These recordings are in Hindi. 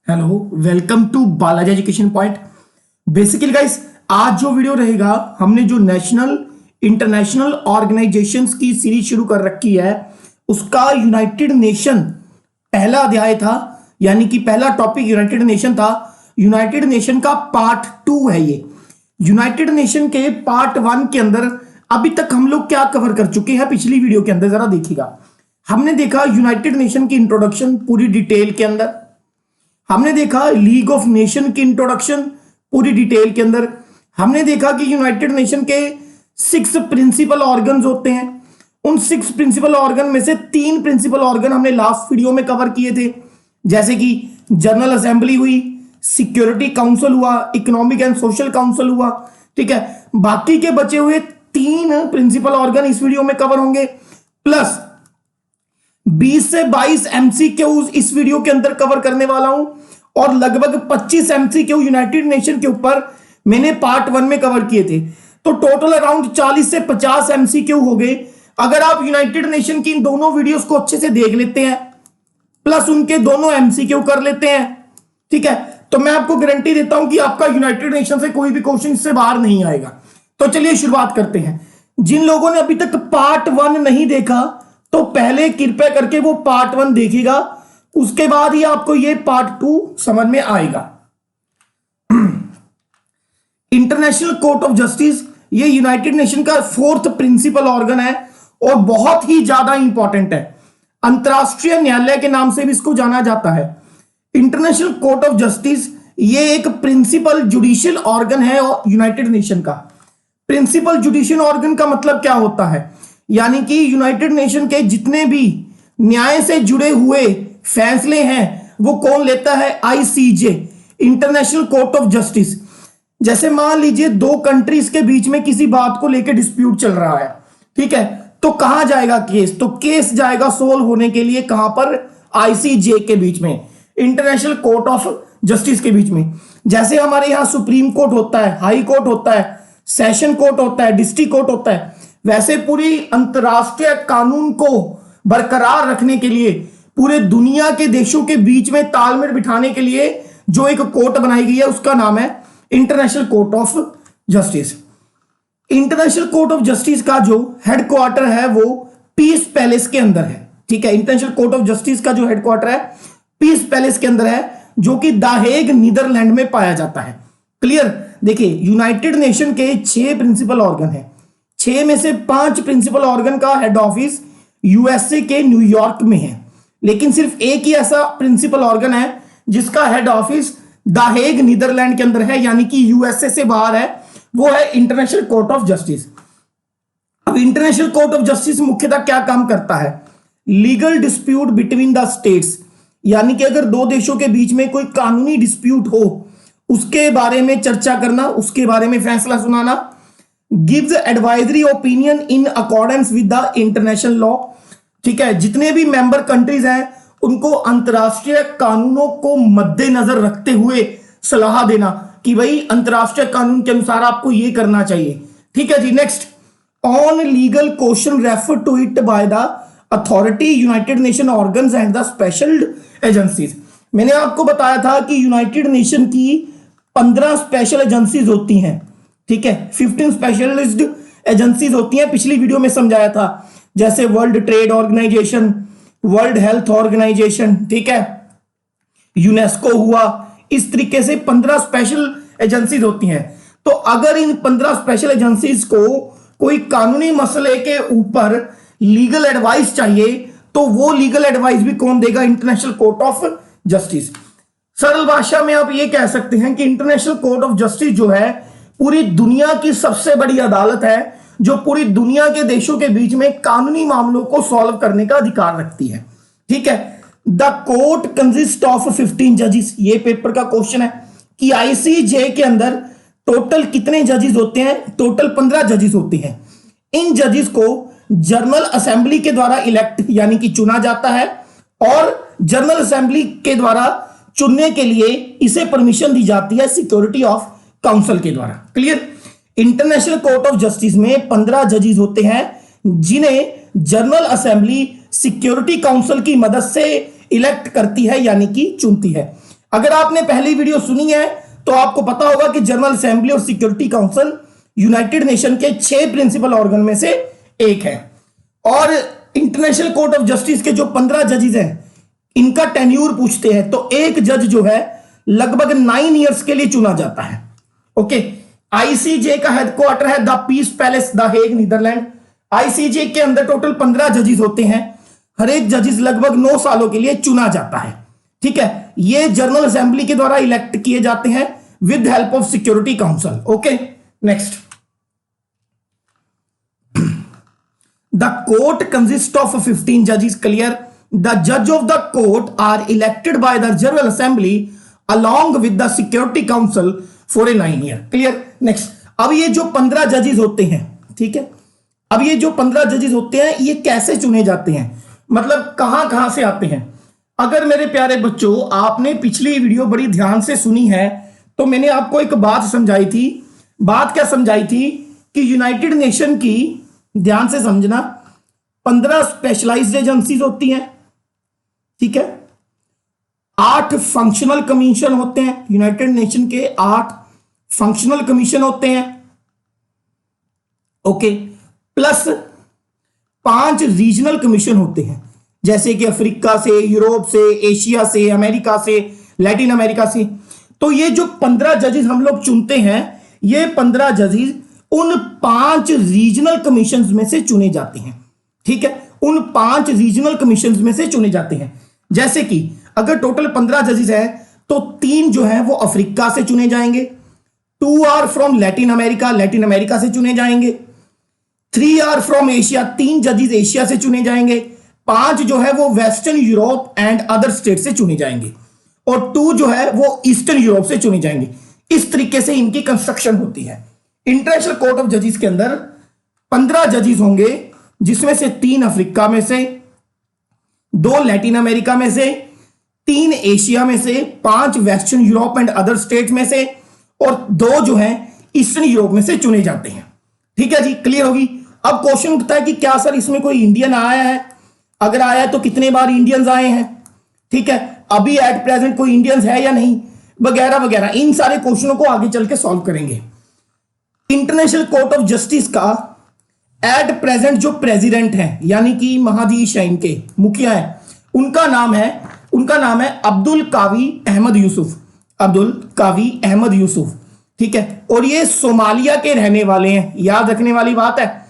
Hello, welcome to Balaji education point. Basically guys, आज जो वीडियो रहेगा, हमने जो नेशनल इंटरनेशनल ऑर्गेनाइजेशंस की सीरीज शुरू कर रखी है, उसका यूनाइटेड नेशन पहला अध्याय था, यानी कि पहला टॉपिक यूनाइटेड नेशन था। यूनाइटेड नेशन का पार्ट 2 है ये। यूनाइटेड नेशन के पार्ट 1 के अंदर अभी तक हम लोग क्या कवर कर चुके हैं पिछली वीडियो के अंदर, जरा देखिएगा। हमने देखा यूनाइटेड नेशन की इंट्रोडक्शन पूरी डिटेल के अंदर, हमने देखा लीग ऑफ नेशन की इंट्रोडक्शन पूरी डिटेल के अंदर, हमने देखा कि यूनाइटेड नेशन के 6 प्रिंसिपल ऑर्गन्स होते हैं। उन 6 प्रिंसिपल ऑर्गन में से 3 प्रिंसिपल ऑर्गन हमने लास्ट वीडियो में कवर किए थे, जैसे कि जनरल असेंबली हुई, सिक्योरिटी काउंसिल हुआ, इकोनॉमिक एंड सोशल काउंसिल हुआ। ठीक है, बाकी के बचे हुए 3 प्रिंसिपल ऑर्गन इस वीडियो में कवर होंगे, प्लस 20 से 22 एमसीक्यूज इस वीडियो के अंदर कवर करने वाला हूं, और लगभग 25 एमसीक्यू यूनाइटेड नेशन के ऊपर मैंने पार्ट 1 में कवर किए थे। तो टोटल अराउंड 40 से 50 एमसीक्यू हो गए। अगर आप यूनाइटेड नेशन की इन दोनों वीडियोस को अच्छे से देख लेते हैं, प्लस उनके दोनों एमसीक्यू कर लेते हैं, ठीक है, तो मैं आपको गारंटी देता हूं कि आपका यूनाइटेड नेशन से कोई भी क्वेश्चन इससे बाहर नहीं आएगा। तो चलिए शुरुआत करते हैं। जिन लोगों ने अभी तक पार्ट 1 नहीं देखा, तो पहले कृपया करके वो पार्ट 1 देखिएगा, उसके बाद ही आपको ये पार्ट 2 समझ में आएगा। इंटरनेशनल कोर्ट ऑफ जस्टिस ये यूनाइटेड नेशन का 4th प्रिंसिपल ऑर्गन है और बहुत ही ज्यादा इंपॉर्टेंट है। अंतरराष्ट्रीय न्यायालय के नाम से भी इसको जाना जाता है। इंटरनेशनल कोर्ट ऑफ जस्टिस ये एक प्रिंसिपल जुडिशियल ऑर्गन है यूनाइटेड नेशन का। प्रिंसिपल जुडिशियल ऑर्गन का मतलब क्या होता है, यानी कि यूनाइटेड नेशन के जितने भी न्याय से जुड़े हुए फैसले हैं वो कौन लेता है, ICJ, international court of justice. जैसे मान लीजिए 2 कंट्रीज के बीच में किसी बात को लेकर डिस्प्यूट चल रहा है, ठीक है, तो कहां जाएगा केस, तो केस जाएगा सोल्व होने के लिए कहां पर, आईसीजे के बीच में, इंटरनेशनल कोर्ट ऑफ जस्टिस के बीच में। जैसे हमारे यहां सुप्रीम कोर्ट होता है, हाई कोर्ट होता है, सेशन कोर्ट होता है, डिस्ट्रिक्ट कोर्ट होता है, वैसे पूरी अंतरराष्ट्रीय कानून को बरकरार रखने के लिए, पूरे दुनिया के देशों के बीच में तालमेल बिठाने के लिए जो एक कोर्ट बनाई गई है, उसका नाम है international court of justice. International court of justice का जो हेडक्वार्टर है वो पीस पैलेस के अंदर है। ठीक है, इंटरनेशनल कोर्ट ऑफ जस्टिस का जो हेडक्वार्टर है पीस पैलेस के अंदर है, जो कि द हेग नीदरलैंड में पाया जाता है। क्लियर। देखिए, यूनाइटेड नेशन के 6 प्रिंसिपल ऑर्गन है, 6 में से 5 प्रिंसिपल ऑर्गन का हेड ऑफिस यूएसए के न्यूयॉर्क में है, लेकिन सिर्फ एक ही ऐसा प्रिंसिपल ऑर्गन है जिसका head office the Hague Netherlands के अंदर है, यानी कि यूएसए से बाहर है, वो है इंटरनेशनल कोर्ट ऑफ जस्टिस। अब इंटरनेशनल कोर्ट ऑफ जस्टिस मुख्यतः क्या काम करता है, legal dispute between the states, यानी कि अगर 2 देशों के बीच में कोई कानूनी डिस्प्यूट हो, उसके बारे में चर्चा करना, उसके बारे में फैसला सुनाना। Gives advisory opinion in accordance with the international law. ठीक है, जितने भी मेंबर कंट्रीज हैं उनको अंतरराष्ट्रीय कानूनों को मद्देनजर रखते हुए सलाह देना कि भाई अंतरराष्ट्रीय कानून के अनुसार आपको ये करना चाहिए। ठीक है जी। Next, on legal question refer to it by the authority, United Nation organs and the special agencies. मैंने आपको बताया था कि यूनाइटेड नेशन की 15 स्पेशल एजेंसीज होती हैं, ठीक है, 15 स्पेशलिस्ट एजेंसीज होती हैं, पिछली वीडियो में समझाया था, जैसे world trade organisation, world health organisation, ठीक है, यूनेस्को हुआ, इस तरीके से 15 स्पेशल एजेंसीज होती हैं। तो अगर इन 15 स्पेशल एजेंसीज को कोई कानूनी मसले के ऊपर लीगल एडवाइस चाहिए, तो वो लीगल एडवाइस भी कौन देगा, इंटरनेशनल कोर्ट ऑफ जस्टिस। सरल भाषा में आप ये कह सकते हैं कि इंटरनेशनल कोर्ट ऑफ जस्टिस जो है पूरी दुनिया की सबसे बड़ी अदालत है, जो पूरी दुनिया के देशों के बीच में कानूनी मामलों को सॉल्व करने का अधिकार रखती है। ठीक है, द कोर्ट कंसिस्ट ऑफ 15 जजेस। ये पेपर का क्वेश्चन है कि आईसीजे के अंदर टोटल कितने जजेस होते हैं, टोटल 15 जजेस होते हैं। इन जजेस को जनरल असेंबली के द्वारा इलेक्ट यानी कि चुना जाता है, और जनरल असेंबली के द्वारा चुनने के लिए इसे परमिशन दी जाती है सिक्योरिटी ऑफ काउंसिल के द्वारा। Clear. International court of justice में 15 जजेस होते हैं, जिन्हें जनरल असेंबली सिक्योरिटी काउंसिल की मदद से इलेक्ट करती है, यानी कि चुनती है। अगर आपने पहली वीडियो सुनी है तो आपको पता होगा कि जनरल असेंबली और सिक्योरिटी काउंसिल यूनाइटेड नेशन के 6 प्रिंसिपल ऑर्गन में से एक है। और इंटरनेशनल कोर्ट ऑफ जस्टिस के जो 15 जजेस हैं, इनका टेन्यूर पूछते हैं, तो एक जज जो है लगभग 9 ईयर्स के लिए चुना जाता है। ओके, आईसीजे का हेडक्वार्टर है the peace palace, the Hague, Netherlands. ICJ के अंदर टोटल 15 जजेस होते हैं। हर एक जजेस लगभग 9 सालों के लिए चुना जाता है। ठीक है, ये जनरल असेंबली के द्वारा इलेक्ट किए जाते हैं with help of security council. Okay, next. The court consists of 15 judges. Clear? The judge of the court are elected by the General Assembly along with the Security Council for a 9 year. Clear? Next. अब ये जो 15 जजेस होते हैं, ठीक है, अब ये जो 15 जजेस होते हैं ये कैसे चुने जाते हैं, मतलब कहां कहां से आते हैं। अगर मेरे प्यारे बच्चों आपने पिछली वीडियो बड़ी ध्यान से सुनी है तो मैंने आपको एक बात समझाई थी। बात क्या समझाई थी कि यूनाइटेड नेशन की, ध्यान से समझना, 15 स्पेशलाइज्ड एजेंसीज होती हैं। ठीक है, 8 फंक्शनल कमीशन होते हैं। यूनाइटेड नेशन के 8 फंक्शनल कमीशन होते हैं। ओके, प्लस 5 रीजनल कमीशन होते हैं, जैसे कि अफ्रीका से, यूरोप से, एशिया से, अमेरिका से, लैटिन अमेरिका से। तो ये जो 15 जजेस हम लोग चुनते हैं, ये 15 जजेस उन 5 रीजनल कमीशंस में से चुने जाते हैं। ठीक है, उन 5 रीजनल कमीशंस में से चुने जाते हैं। जैसे कि अगर टोटल 15 जजेस हैं तो 3 जो हैं वो अफ्रीका से चुने जाएंगे, 2 are from Latin America, Latin America से चुने जाएंगे, 3 आर फ्रॉम एशिया, 3 जजेस एशिया से चुने जाएंगे, 5 जो है वो western Europe and other state से चुने जाएंगे, और 2 जो है वो ईस्टर्न यूरोप से चुने जाएंगे। इस तरीके से इनकी कंस्ट्रक्शन होती है। इंटरनेशनल कोर्ट ऑफ जजेस के अंदर 15 जजेस होंगे, जिसमें से 3 अफ्रीका में से, 2 लैटिन अमेरिका में से, 3 एशिया में से, 5 western Europe and other state में से, और 2 जो है ईस्टर्न यूरोप में से चुने जाते हैं। ठीक है जी, क्लियर होगी। अब क्वेश्चन उठता है कि क्या सर इसमें कोई इंडियन आया है, अगर आया है तो कितने बार इंडियंस आए हैं, ठीक है, अभी एट प्रेजेंट कोई इंडियंस है या नहीं, वगैरह वगैरह। इन सारे क्वेश्चनों को आगे चल के सॉल्व करेंगे। इंटरनेशनल कोर्ट ऑफ जस्टिस का एट प्रेजेंट जो प्रेसिडेंट हैं, यानी कि महाधीश हैं, इनके मुखिया हैं, उनका नाम है अब्दुल कावी अहमद यूसुफ। अब्दुल कावी अहमद यूसुफ। ठीक है, और ये सोमालिया के रहने वाले हैं, याद रखने वाली बात है।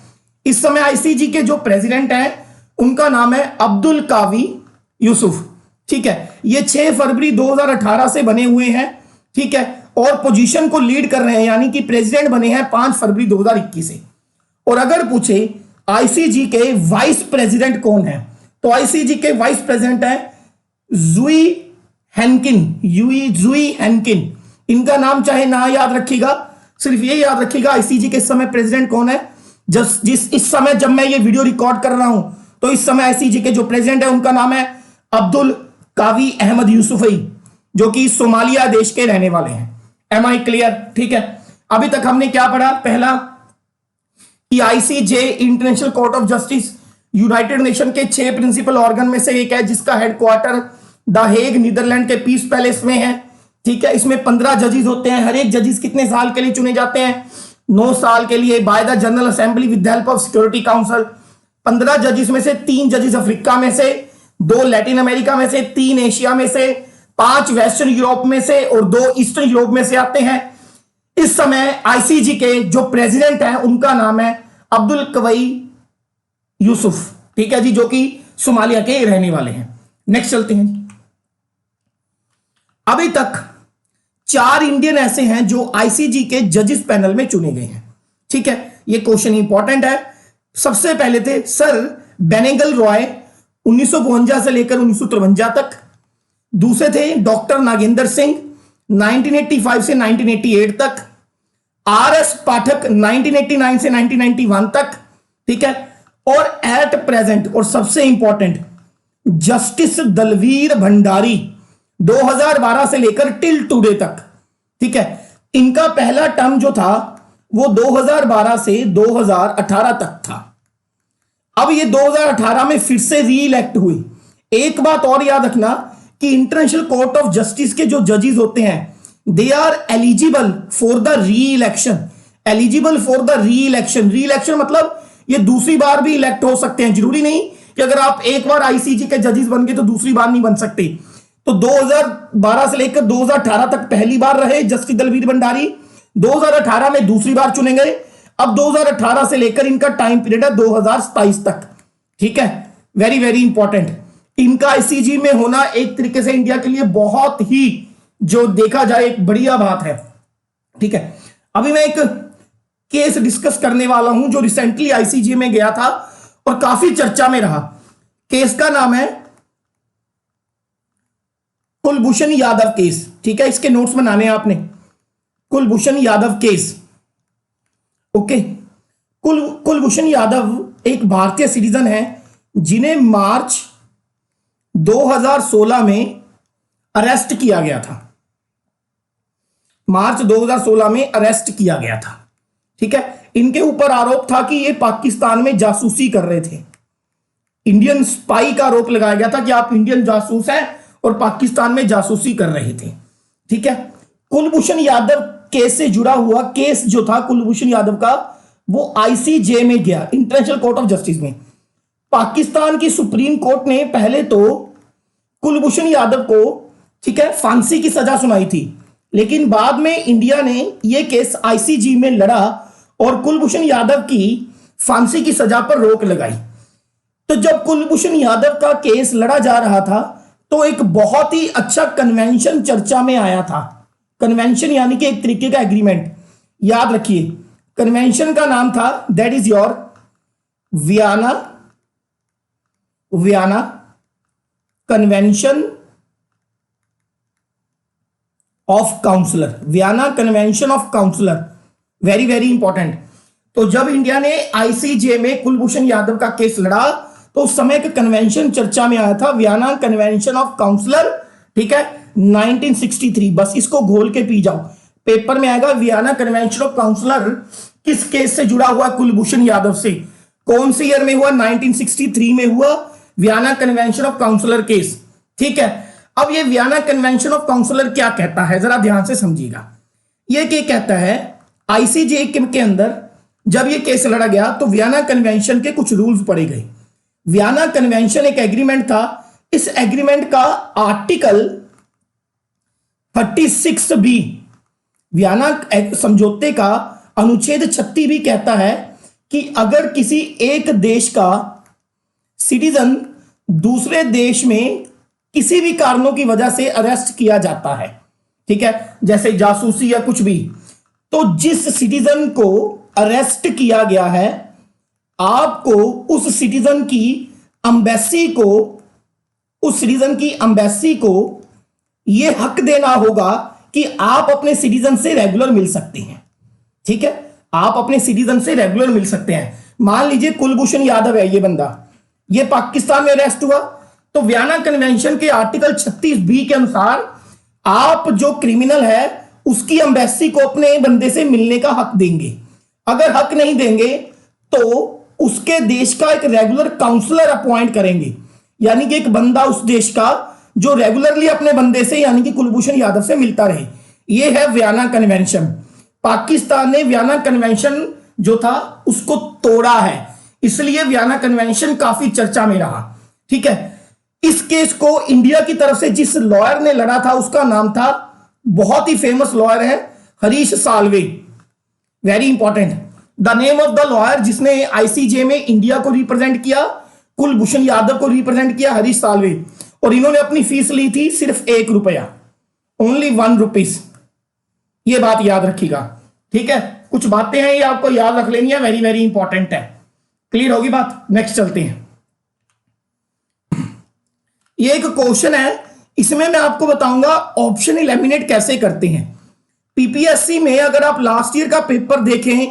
इस समय आईसीजी के जो प्रेसिडेंट हैं उनका नाम है अब्दुल कावी यूसुफ। ठीक है, ये 6 फरवरी 2018 से बने हुए हैं। ठीक है, और पोजीशन को लीड कर रहे हैं, यानी कि प्रेसिडेंट बने हैं 5 फरवरी 2021 से। और अगर पूछे आईसीजी के वाइस प्रेसिडेंट कौन है, तो आईसीजी के वाइस प्रेसिडेंट है जुई हैनकिन। इनका नाम चाहे ना याद रखिएगा, सिर्फ ये याद रखिएगा आईसीजी के इस समय प्रेसिडेंट कौन है। जिस इस समय जब मैं ये वीडियो रिकॉर्ड कर रहा हूं तो इस समय आईसीजी के जो प्रेसिडेंट है उनका नाम है अब्दुल कावी अहमद यूसुफई, जो कि सोमालिया देश के रहने वाले हैं। Am I clear? ठीक है, अभी तक हमने क्या पढ़ा? पहला कि ICJ international court of justice United Nation के 6 प्रिंसिपल ऑर्गन में से एक है, जिसका हेडक्वार्टर द हेग नीदरलैंड के पीस पैलेस में है। ठीक है, इसमें 15 जजेस होते हैं। हर एक जजेस कितने साल के लिए चुने जाते हैं? 9 साल के लिए, by the general assembly with help of security council. 15 जजेस में से 3 जजेस अफ्रीका में से, 2 लैटिन अमेरिका में से, 3 एशिया में से, 5 वेस्टर्न यूरोप में से और 2 ईस्टर्न यूरोप में से आते हैं। इस समय आईसीजी के जो प्रेसिडेंट हैं उनका नाम है अब्दुल कवई यूसुफ। ठीक है जी, जो कि सोमालिया के रहने वाले हैं। नेक्स्ट चलते हैं। अभी तक 4 इंडियन ऐसे हैं जो आईसीजी के जजेस पैनल में चुने गए हैं। ठीक है, ये क्वेश्चन इंपॉर्टेंट है। सबसे पहले थे सर बेनेगल रॉय 1952 से लेकर 1953 तक। दूसरे थे डॉक्टर नागेंद्र सिंह 1985 से 1988 तक। आरएस पाठक 1989 से 1991 तक। ठीक है, और एट प्रेजेंट और सबसे इंपॉर्टेंट जस्टिस दलवीर भंडारी 2012 से लेकर टिल टुडे तक। ठीक है, इनका पहला टर्म जो था वो 2012 से 2018 तक था। अब ये 2018 में फिर से री इलेक्ट हुई। एक बात और याद रखना, कि इंटरनेशनल कोर्ट ऑफ जस्टिस के जो जजेस होते हैं they are eligible for the re election. Eligible for the re election, re election मतलब ये दूसरी बार भी इलेक्ट हो सकते हैं। जरूरी नहीं कि अगर आप एक बार आईसीजे के जजेस बन गए तो दूसरी बार नहीं बन सकते। तो 2012 से लेकर 2018 तक पहली बार रहे जस्टिस दलवीर भंडारी, 2018 में दूसरी बार चुने गए, अब 2018 से लेकर इनका टाइम पीरियड है 2027 तक। ठीक है, वेरी वेरी इंपॉर्टेंट। इनका आईसीजे में होना एक तरीके से इंडिया के लिए बहुत ही, जो देखा जाए, एक बढ़िया बात है। ठीक है, अभी मैं एक केस डिस्कस करने वाला हूं जो रिसेंटली आईसीजे में गया था और काफी चर्चा में रहा। केस का नाम है कुलभूषण यादव केस। ठीक है, इसके नोट्स बनाने हैं आपने। Kulbhushan Yadav case, okay. कुलभूषण यादव एक भारतीय सिटीजन है जिन्हें मार्च 2016 में अरेस्ट किया गया था। मार्च 2016 में अरेस्ट किया गया था। ठीक है, इनके ऊपर आरोप था कि ये पाकिस्तान में जासूसी कर रहे थे। इंडियन स्पाई का आरोप लगाया गया था कि आप इंडियन जासूस हैं और पाकिस्तान में जासूसी कर रहे थे। ठीक है, कुलभूषण यादव केस से जुड़ा हुआ केस जो था कुलभूषण यादव का, वो आईसीजे में गया, इंटरनेशनल कोर्ट ऑफ जस्टिस में। पाकिस्तान की सुप्रीम कोर्ट ने पहले तो कुलभूषण यादव को, ठीक है, फांसी की सजा सुनाई थी, लेकिन बाद में इंडिया ने यह केस आईसीजे में लड़ा और कुलभूषण यादव की फांसी की सजा पर रोक लगाई। तो जब कुलभूषण यादव का केस लड़ा जा रहा था तो एक बहुत ही अच्छा कन्वेंशन चर्चा में आया था। कन्वेंशन यानी कि एक तरीके का एग्रीमेंट, याद रखिए। कन्वेंशन का नाम था that is your Vienna convention of counsellor. Vienna convention of counsellor, very very important. तो जब इंडिया ने आईसीजे में कुलभूषण यादव का केस लड़ा तो उस समय का कन्वेंशन चर्चा में आया था, वियना कन्वेंशन ऑफ काउंसलर। ठीक है, 1963। बस इसको घोल के पी जाओ, पेपर में आएगा वियना कन्वेंशन ऑफ काउंसलर किस केस से जुड़ा हुआ, कुलभूषण यादव से। कौन से ईयर में हुआ? 1963 में हुआ Vienna convention of counsellor case. ठीक है, अब ये वियना कन्वेंशन ऑफ काउंसलर क्या कहता है, जरा ध्यान से समझिएगा। ये क्या कहता है, आईसीजे के अंदर जब ये केस लड़ा गया तो वियना कन्वेंशन के कुछ रूल्स पढ़े गए। वियना कन्वेंशन एक एग्रीमेंट था। इस एग्रीमेंट का आर्टिकल 36 बी, वियना समझौते का अनुच्छेद 36 भी कहता है कि अगर किसी एक देश का सिटीजन दूसरे देश में किसी भी कारणों की वजह से अरेस्ट किया जाता है, ठीक है, जैसे जासूसी या कुछ भी, तो जिस सिटीजन को अरेस्ट किया गया है आपको उस सिटीजन की एम्बेसी को यह हक देना होगा कि आप अपने सिटीजन से रेगुलर मिल सकते हैं। ठीक है, आप अपने सिटीजन से रेगुलर मिल सकते हैं। मान लीजिए कुलभूषण यादव है, ये बंदा, ये पाकिस्तान में अरेस्ट हुआ, तो वियना कन्वेंशन के आर्टिकल 36 बी के अनुसार आप जो क्रिमिनल है उसकी एम्बेसी को अपने बंदे से मिलने का हक देंगे। अगर हक नहीं देंगे तो उसके देश का एक रेगुलर काउंसलर अपॉइंट करेंगे, यानी कि एक बंदा उस देश का जो रेगुलरली अपने बंदे से यानी कि कुलभूषण यादव से मिलता रहे। यह है वियना कन्वेंशन। पाकिस्तान ने वियना कन्वेंशन जो था उसको तोड़ा है, इसलिए वियना कन्वेंशन काफी चर्चा में रहा। ठीक है, इस केस को इंडिया की तरफ से जिस लॉयर ने लड़ा था उसका नाम था, बहुत ही फेमस लॉयर है, Harish Salve. Very important, the name of the lawyer जिसने आईसीजे में इंडिया को रिप्रेजेंट किया, कुलभूषण यादव को रिप्रेजेंट किया, हरीश साल्वे। और इन्होंने अपनी फीस ली थी सिर्फ ₹1, ओनली ₹1। ये बात याद रखिएगा। ठीक है, कुछ बातें हैं ये आपको याद रख लेनी है, वेरी वेरी इंपॉर्टेंट है। क्लियर होगी बात? नेक्स्ट चलते हैं। ये एक क्वेश्चन है, इसमें मैं आपको बताऊंगा ऑप्शन एलिमिनेट कैसे करते हैं। पीपीएससी में अगर आप लास्ट ईयर का पेपर देखें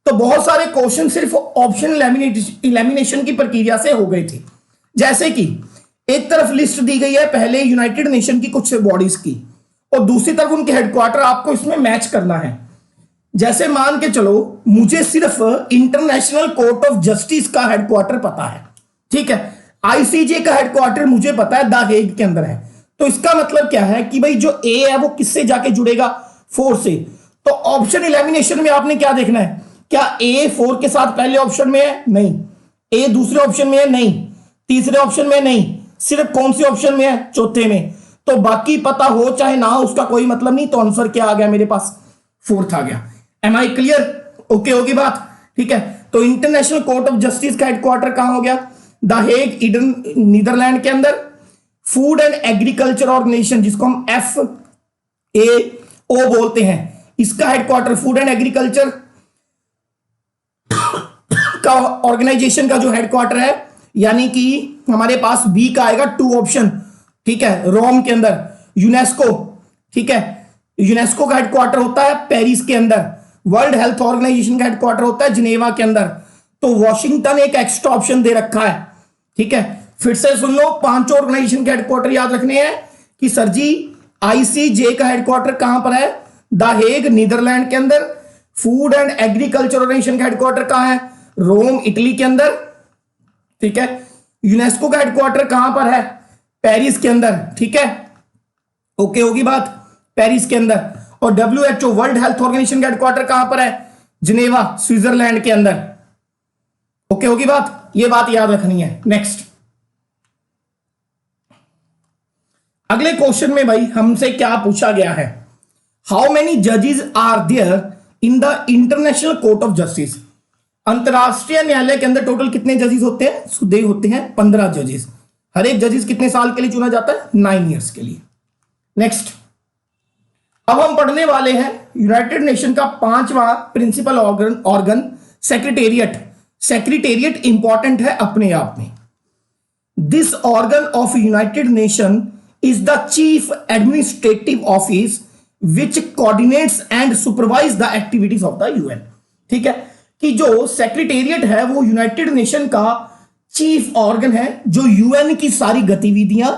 तो बहुत सारे क्वेश्चन सिर्फ ऑप्शन एलिमिनेशन की प्रक्रिया से हो गए थे। जैसे कि एक तरफ लिस्ट दी गई है पहले यूनाइटेड नेशन की कुछ बॉडीज की, और दूसरी तरफ उनके हेडक्वार्टर आपको इसमें मैच करना है। जैसे मान के चलो मुझे सिर्फ इंटरनेशनल कोर्ट ऑफ जस्टिस का हेडक्वार्टर पता है, ठीक है, आईसीजे का हेडक्वार्टर मुझे पता है द हेग के अंदर है, तो इसका मतलब क्या है कि भाई जो ए है वो किससे जाके जुड़ेगा, 4 से। तो ऑप्शन एलिमिनेशन में आपने क्या देखना है, क्या ए 4 के साथ पहले ऑप्शन में है, नहीं। ए दूसरे ऑप्शन में है, नहीं। तीसरे ऑप्शन में नहीं, सिर्फ कौन से ऑप्शन में है, चौथे में। तो बाकी पता हो चाहे ना हो उसका कोई मतलब नहीं। तो आंसर क्या आ गया मेरे पास, 4th आ गया। एम आई क्लियर, ओके होगी बात, ठीक है। तो इंटरनेशनल कोर्ट ऑफ जस्टिस का हेडक्वार्टर कहां हो गया, द हेग, ईडन, नीदरलैंड के अंदर। फूड एंड एग्रीकल्चर ऑर्गेनाइजेशन जिसको हम FAO बोलते हैं, इसका हेडक्वार्टर फूड एंड एग्रीकल्चर का ऑर्गेनाइजेशन का जो हेडक्वार्टर है, यानी कि हमारे पास बी का आएगा 2 ऑप्शन, ठीक है, रोम के अंदर। यूनेस्को, ठीक है, यूनेस्को का हेडक्वार्टर होता है पेरिस के अंदर। वर्ल्ड हेल्थ ऑर्गेनाइजेशन का हेडक्वार्टर होता है जिनेवा के अंदर। तो वॉशिंगटन एक एक्स्ट्रा ऑप्शन दे रखा है, ठीक है। फिर से सुन लो, 5 ऑर्गेनाइजेशन के हेडक्वार्टर याद रखने हैं कि सर जी ICJ का हेडक्वार्टर कहां पर है, द हेग, नीदरलैंड के अंदर। फूड एंड एग्रीकल्चर ऑर्गेनाइजेशन का हेडक्वार्टर कहां है, रोम, इटली के अंदर, ठीक है। यूनेस्को का हेडक्वार्टर कहां पर है, पेरिस के अंदर, ठीक है, ओके होगी बात, पेरिस के अंदर। और WHO वर्ल्ड हेल्थ ऑर्गेनाइजेशन का हेडक्वार्टर कहां पर है, जिनेवा, स्विट्जरलैंड के अंदर, ओके होगी बात, ये बात याद रखनी है। नेक्स्ट, अगले क्वेश्चन में भाई हमसे क्या पूछा गया है, हाउ मेनी जजेस are there in the international court of justice. अंतरराष्ट्रीय न्यायालय के अंदर टोटल कितने जजेस होते हैं, सुधे होते हैं 15 जजेस। हर एक जजेस कितने साल के लिए चुना जाता है, 9 ईयर्स के लिए। नेक्स्ट, अब हम पढ़ने वाले हैं यूनाइटेड नेशन का 5वां principal organ secretariat. Secretariat important है अपने आप में। This organ of United Nation is the chief administrative office which coordinates and supervise the activities of the UN। ठीक है, कि जो सेक्रेटेरिएट है वो यूनाइटेड नेशन का चीफ ऑर्गन है जो UN की सारी गतिविधियां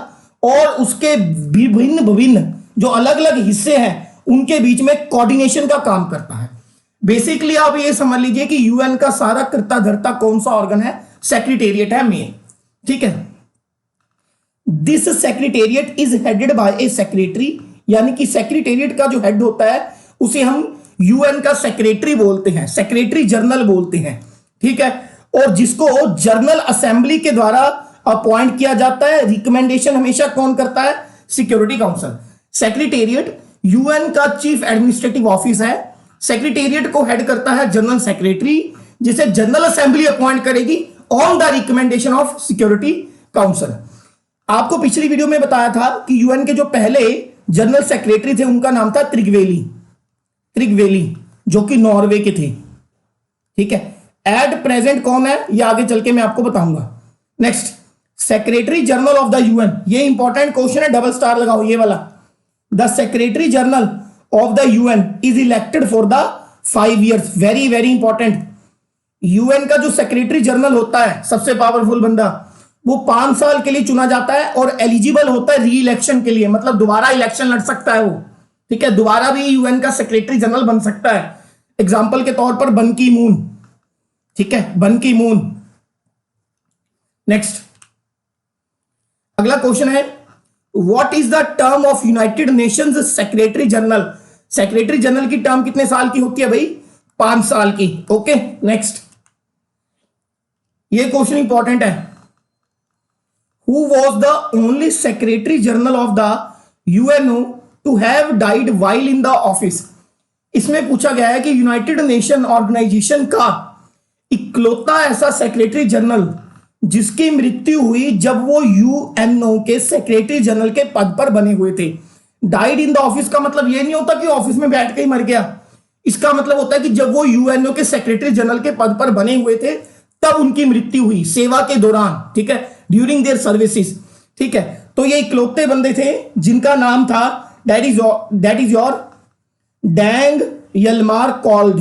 और उसके विभिन्न जो अलग अलग हिस्से हैं उनके बीच में कोऑर्डिनेशन का काम करता है। बेसिकली आप ये समझ लीजिए कि UN का सारा कर्ता धर्ता कौन सा ऑर्गन है, सेक्रेटेरिएट है मेन। ठीक है, this secretariat is headed by A secretary, यानी कि सेक्रेटेरिएट का जो हेड होता है उसे हम UN का सेक्रेटरी बोलते हैं, सेक्रेटरी जनरल बोलते हैं। ठीक है, और जिसको जनरल असेंबली के द्वारा अपॉइंट किया जाता है। रिकमेंडेशन हमेशा कौन करता है, सिक्योरिटी काउंसिल। सेक्रेटेरिएट UN का चीफ एडमिनिस्ट्रेटिव ऑफिस है। सेक्रेटेरिएट को हेड करता है जनरल सेक्रेटरी, जिसे जनरल असेंबली अपॉइंट करेगी on the recommendation of security council. आपको पिछली वीडियो में बताया था कि UN के जो पहले जनरल सेक्रेटरी थे उनका नाम था त्रिगवेली, जो कि नॉर्वे के थे। ठीक है, एट प्रेजेंट कौन है ये आगे चल के मैं आपको बताऊंगा। Next, secretary general of the UN, ये इंपॉर्टेंट क्वेश्चन है, डबल स्टार लगाओ ये वाला। The secretary general of the UN is elected for the 5 years, very very important. UN का जो सेक्रेटरी जनरल होता है, सबसे पावरफुल बंदा, वो 5 साल के लिए चुना जाता है और एलिजिबल होता है री इलेक्शन के लिए, मतलब दोबारा इलेक्शन लड़ सकता है वो। ठीक है, दोबारा भी UN का सेक्रेटरी जनरल बन सकता है। एग्जाम्पल के तौर पर बन की मून। ठीक है, बन की मून। नेक्स्ट, अगला क्वेश्चन है, what is the term of United Nations secretary general. Secretary general की टर्म कितने साल की होती है भाई, 5 साल की। ओके, नेक्स्ट, ये क्वेश्चन इंपॉर्टेंट है। Who was the only secretary general of the UNO to have died while in the office? इसमें पूछा गया है कि यूनाइटेड नेशन ऑर्गेनाइजेशन का इकलौता ऐसा सेक्रेटरी जनरल जिसकी मृत्यु हुई जब वो UNO के सेक्रेटरी जनरल के पद पर बने हुए थे। डाइड इन द ऑफिस का मतलब ये नहीं होता कि ऑफिस में बैठ के ही मर गया। इसका मतलब होता है कि जब वो UNO के सेक्रेटरी जनरल के पद पर बने हुए थे तब उनकी मृत्यु हुई, सेवा के दौरान। ठीक है, ड्यूरिंग देयर सर्विसेज। ठीक है, तो ये इकलौते बंदे थे जिनका नाम था that is your dang Yelmar called,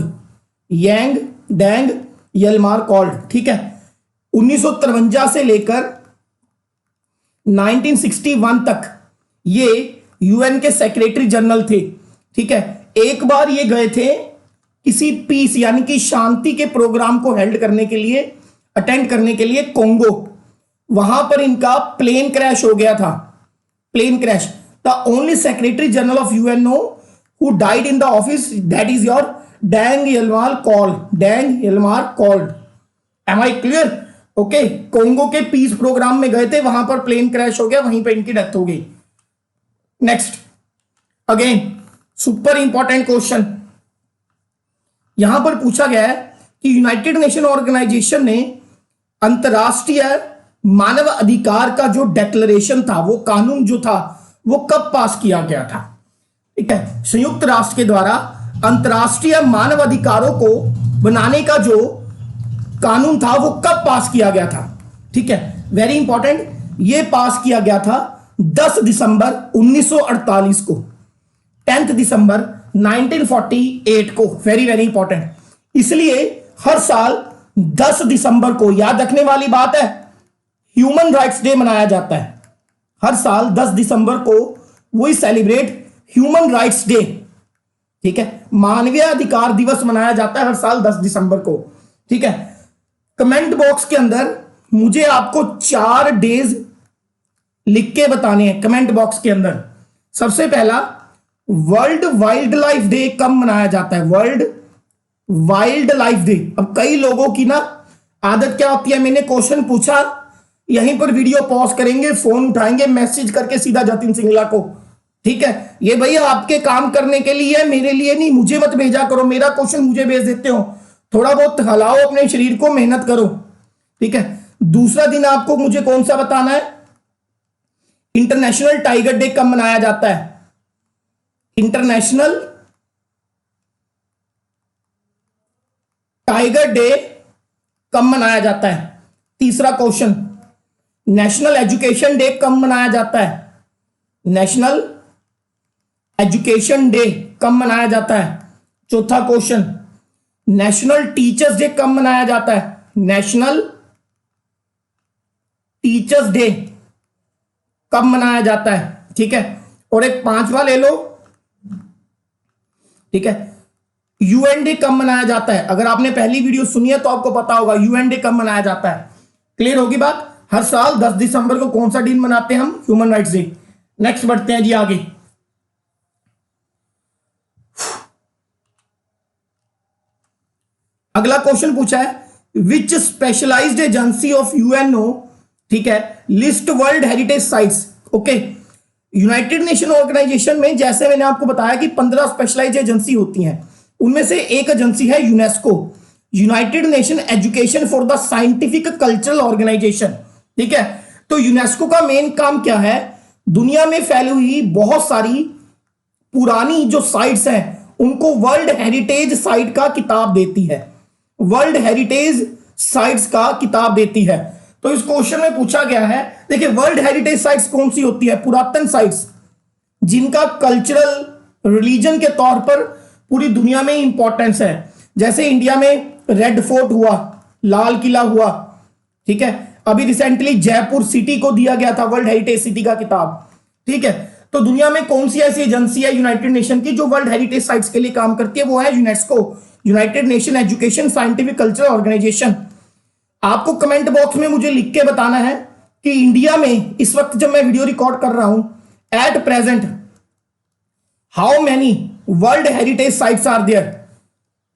dang Yelmar called. ठीक है, 1953 से लेकर 1961 तक ये UN के सेक्रेटरी जनरल थे। ठीक है, एक बार ये गए थे किसी पीस यानी कि शांति के प्रोग्राम को हेल्ड करने के लिए, अटेंड करने के लिए कोंगो। वहां पर इनका प्लेन क्रैश हो गया था। plane crash. The only Secretary General of UNO who died in the office, that is your Deng Yelmal Call. Deng Yelmal called. Am I clear? Okay, Congo के पीस प्रोग्राम में गए थे, वहां पर प्लेन क्रैश हो गया, वहीं पे इनकी डेथ हो गई. Next, again super important question यहां पर पूछा गया है कि यूनाइटेड नेशन ऑर्गेनाइजेशन ने अंतरराष्ट्रीय मानव अधिकार का जो डेक्लेरेशन था, वो कानून जो था, वो कब पास किया गया था. ठीक है, संयुक्त राष्ट्र के द्वारा अंतरराष्ट्रीय मानव अधिकारों को बनाने का जो कानून था वो कब पास किया गया था. ठीक है, वेरी इंपॉर्टेंट, ये पास किया गया था 10 दिसंबर 1948 को, 10 दिसंबर 1948 को. वेरी वेरी इंपॉर्टेंट, इसलिए हर साल 10 दिसंबर को, याद रखने वाली बात है, ह्यूमन राइट्स डे मनाया जाता है. हर साल 10 दिसंबर को वही सेलिब्रेट ह्यूमन राइट्स डे. ठीक है, मानवीय अधिकार दिवस मनाया जाता है हर साल 10 दिसंबर को. ठीक है, कमेंट बॉक्स के अंदर मुझे आपको 4 डेज लिख के बताने हैं कमेंट बॉक्स के अंदर. सबसे पहला, वर्ल्ड वाइल्ड लाइफ डे कब मनाया जाता है. World wild life day. अब कई लोगों की ना आदत क्या होती है, मैंने क्वेश्चन पूछा, यहीं पर वीडियो पॉज करेंगे, फोन उठाएंगे, मैसेज करके सीधा जतिन सिंगला को. ठीक है, ये भैया आपके काम करने के लिए है, मेरे लिए नहीं, मुझे मत भेजा करो, मेरा क्वेश्चन मुझे भेज देते हो. थोड़ा बहुत हिलाओ अपने शरीर को, मेहनत करो. ठीक है, दूसरा दिन आपको मुझे कौन सा बताना है, इंटरनेशनल टाइगर डे कब मनाया जाता है. इंटरनेशनल टाइगर डे कब मनाया जाता है. तीसरा क्वेश्चन, नेशनल एजुकेशन डे कब मनाया जाता है. नेशनल एजुकेशन डे कब मनाया जाता है. चौथा क्वेश्चन, नेशनल टीचर्स डे कब मनाया जाता है. नेशनल टीचर्स डे कब मनाया जाता है. ठीक है, और एक 5वां ले लो. ठीक है, यूएन डे कब मनाया जाता है. अगर आपने पहली वीडियो सुनी है तो आपको पता होगा यूएन डे कब मनाया जाता है. क्लियर होगी बात. हर साल 10 दिसंबर को कौन सा दिन मनाते हैं हम, ह्यूमन राइट्स डे. नेक्स्ट बढ़ते हैं जी आगे. अगला क्वेश्चन पूछा है, which specialised agency of UNO, ठीक है, list world heritage sites. Okay, United Nation organisation में जैसे मैंने आपको बताया कि 15 स्पेशलाइज्ड एजेंसी होती हैं, उनमें से एक एजेंसी है UNESCO, United Nation education for the scientific cultural organisation. ठीक है, तो यूनेस्को का मेन काम क्या है, दुनिया में फैली हुई बहुत सारी पुरानी जो साइट्स हैं उनको वर्ल्ड हेरिटेज साइट का किताब देती है. वर्ल्ड हेरिटेज साइट्स का किताब देती है. तो इस क्वेश्चन में पूछा गया है, देखिए वर्ल्ड हेरिटेज साइट्स कौन सी होती है, पुरातन साइट्स जिनका कल्चरल रिलीजन के तौर पर पूरी दुनिया में इंपॉर्टेंस है. जैसे इंडिया में रेड फोर्ट हुआ, लाल किला हुआ. ठीक है, अभी रिसेंटली जयपुर सिटी को दिया गया था वर्ल्ड हेरिटेज सिटी का किताब. ठीक है, तो दुनिया में कौन सी ऐसी एजेंसी है यूनाइटेड नेशन की जो वर्ल्ड हेरिटेज साइट्स के लिए काम करती है, वो है UNESCO, United Nation education scientific cultural organisation. आपको कमेंट बॉक्स में मुझे लिख के बताना है कि इंडिया में इस वक्त जब मैं वीडियो रिकॉर्ड कर रहा हूं, at present how many world heritage sites are there.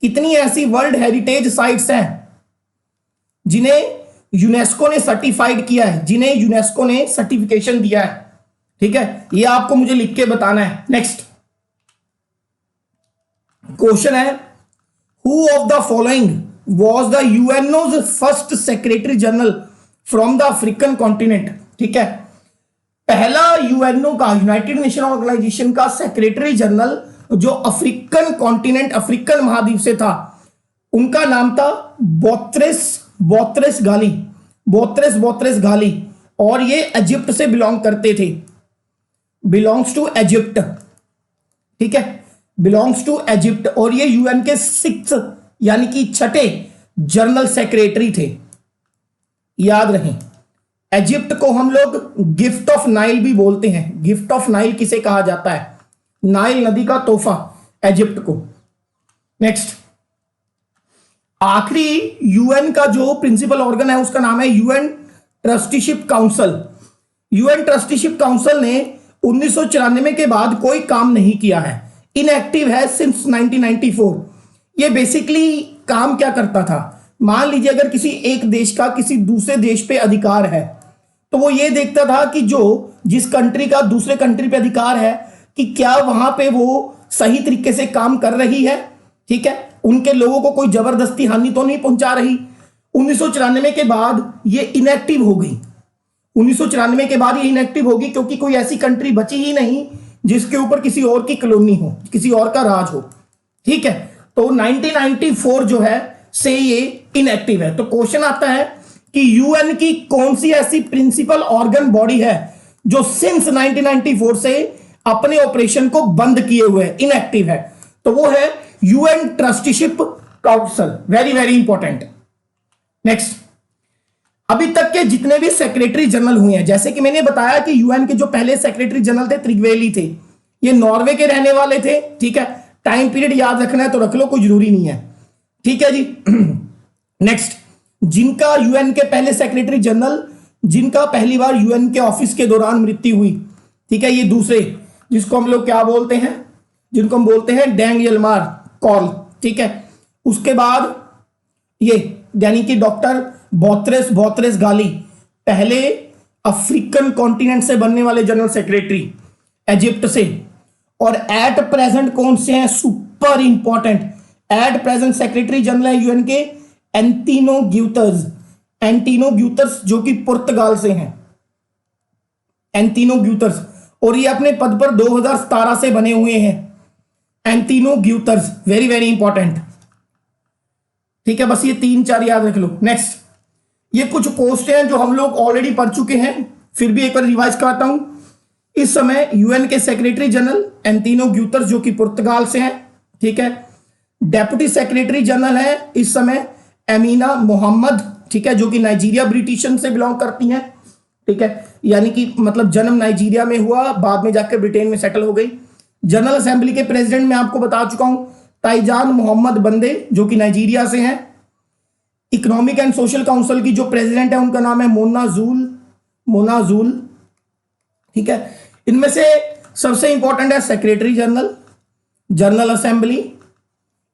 कितनी ऐसी वर्ल्ड हेरिटेज साइट्स हैं जिन्हें यूनेस्को ने सर्टिफाइड किया है, जिन्हें यूनेस्को ने सर्टिफिकेशन दिया है. ठीक है, ये आपको मुझे लिख के बताना है. नेक्स्ट क्वेश्चन है, who of the following was the UNO's first secretary general from the African continent. ठीक है, पहला यूएनओ का, यूनाइटेड नेशन ऑर्गेनाइजेशन का सेक्रेटरी जनरल जो अफ्रीकन कॉन्टिनेंट, अफ्रीकन महाद्वीप से था, उनका नाम था बोत्रेस गाली, और ये इजिप्ट से बिलोंग करते थे. Belongs to Egypt. ठीक है, बिलोंग्स टू इजिप्ट, और ये यूएन के 6 यानी कि 6ठे जनरल सेक्रेटरी थे. याद रखें, इजिप्ट को हम लोग गिफ्ट ऑफ नाइल भी बोलते हैं. गिफ्ट ऑफ नाइल किसे कहा जाता है, नाइल नदी का तोहफा इजिप्ट को. नेक्स्ट, आखिरी यूएन का जो प्रिंसिपल ऑर्गन है उसका नाम है UN trusteeship council. UN trusteeship council ने 1994 के बाद कोई काम नहीं किया है, इनएक्टिव है सिंस 1994। ये बेसिकली काम क्या करता था, मान लीजिए अगर किसी एक देश का किसी दूसरे देश पे अधिकार है तो वो ये देखता था कि जो जिस कंट्री का दूसरे कंट्री पे अधिकार है कि क्या वहां पे वो सही तरीके से काम कर रही है, ठीक है, उनके लोगों को कोई जबरदस्ती हानि तो नहीं पहुंचा रही। 1994 के बाद ये इनएक्टिव हो गई। 1994 के बाद ये इनएक्टिव होगी क्योंकि कोई ऐसी कंट्री बची ही नहीं जिसके ऊपर किसी और की कॉलोनी हो, किसी और का राज हो, ठीक है। तो 1994 जो है से ये इनएक्टिव है। तो क्वेश्चन आता है कि यूएन की कौन सी ऐसी प्रिंसिपल ऑर्गन बॉडी है जो सिंस 1994 से अपने ऑपरेशन को बंद किए हुए है, इनएक्टिव है। तो वो है UN trusteeship council, very very important. Next, अभी तक के जितने भी सेक्रेटरी जनरल हुए हैं, जैसे कि मैंने बताया कि यूएन के जो पहले सेक्रेटरी जनरल थे त्रिवेली थे, ये नॉर्वे के रहने वाले थे, ठीक है। टाइम पीरियड याद रखना है तो रख लो, कोई जरूरी नहीं है, ठीक है जी। नेक्स्ट, जिनका यूएन के पहले सेक्रेटरी जनरल जिनका पहली बार यूएन के ऑफिस के दौरान मृत्यु हुई, ठीक है, ये दूसरे जिसको हम लोग क्या बोलते हैं, जिनको हम बोलते हैं डेंग यलमार कॉल, ठीक है। उसके बाद ये यानी कि डॉक्टर बोत्रेस गाली, पहले अफ्रीकन कॉन्टिनेंट से बनने वाले जनरल सेक्रेटरी इजिप्ट से। और एट प्रेजेंट कौन से हैं, super important, at present secretary general है यूएन के एंटीनो ग्यूतर्स जो कि पुर्तगाल से हैं, एंटीनो ग्यूतर्स। और ये अपने पद पर 2017 से बने हुए हैं, एंटीनो ग्यूतर्स, वेरी वेरी इंपॉर्टेंट, ठीक है। बस ये 3-4 याद रख लो। नेक्स्ट, ये कुछ पोस्ट हैं जो हम लोग ऑलरेडी पढ़ चुके हैं, फिर भी एक बार रिवाइज करता हूं। इस समय यूएन के सेक्रेटरी जनरल एंटीनो ग्यूतर्स जो कि पुर्तगाल से हैं, ठीक है। डेप्यूटी सेक्रेटरी जनरल है इस समय एमीना मोहम्मद, ठीक है, जो कि नाइजीरिया ब्रिटिशन से बिलोंग करती हैं, ठीक है, यानी कि मतलब जन्म नाइजीरिया में हुआ, बाद में जाकर ब्रिटेन में सेटल हो गई। जनरल असेंबली के प्रेसिडेंट मैं आपको बता चुका हूं, ताइजान मोहम्मद बंदे जो कि नाइजीरिया से हैं। इकोनॉमिक एंड सोशल काउंसिल की जो प्रेसिडेंट है उनका नाम है मोना जूल, ठीक है। इनमें से सबसे इंपॉर्टेंट है secretary general, general assembly,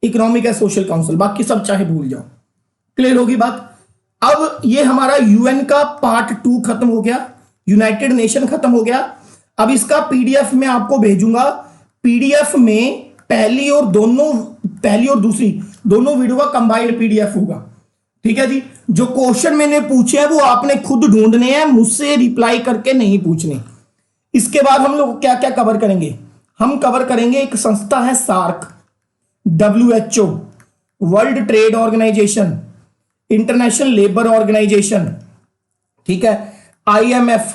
economic and social council, बाकी सब चाहे भूल जाओ। क्लियर होगी बात। अब ये हमारा यूएन का पार्ट 2 खत्म हो गया, यूनाइटेड नेशन खत्म हो गया। अब इसका पीडीएफ में आपको भेजूंगा, पीडीएफ में पहली और दूसरी दोनों वीडियो का कंबाइंड पीडीएफ होगा, ठीक है जी। जो क्वेश्चन मैंने पूछे हैं वो आपने खुद ढूंढने हैं, मुझसे रिप्लाई करके नहीं पूछने। इसके बाद हम लोग क्या क्या कवर करेंगे, हम कवर करेंगे एक संस्था है SAARC, WHO, world trade organisation, international labour organisation, ठीक है, IMF,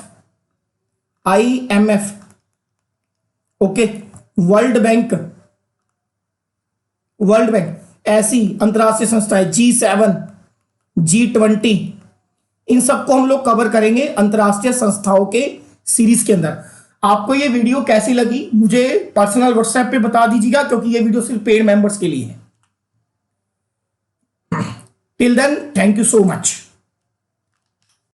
ओके, वर्ल्ड बैंक, ऐसी अंतरराष्ट्रीय संस्थाएं, G7, G20, इन सबको हम लोग कवर करेंगे अंतरराष्ट्रीय संस्थाओं के सीरीज के अंदर। आपको ये वीडियो कैसी लगी मुझे पर्सनल व्हाट्सएप पे बता दीजिएगा, क्योंकि ये वीडियो सिर्फ पेड मेंबर्स के लिए है। Till then, thank you so much.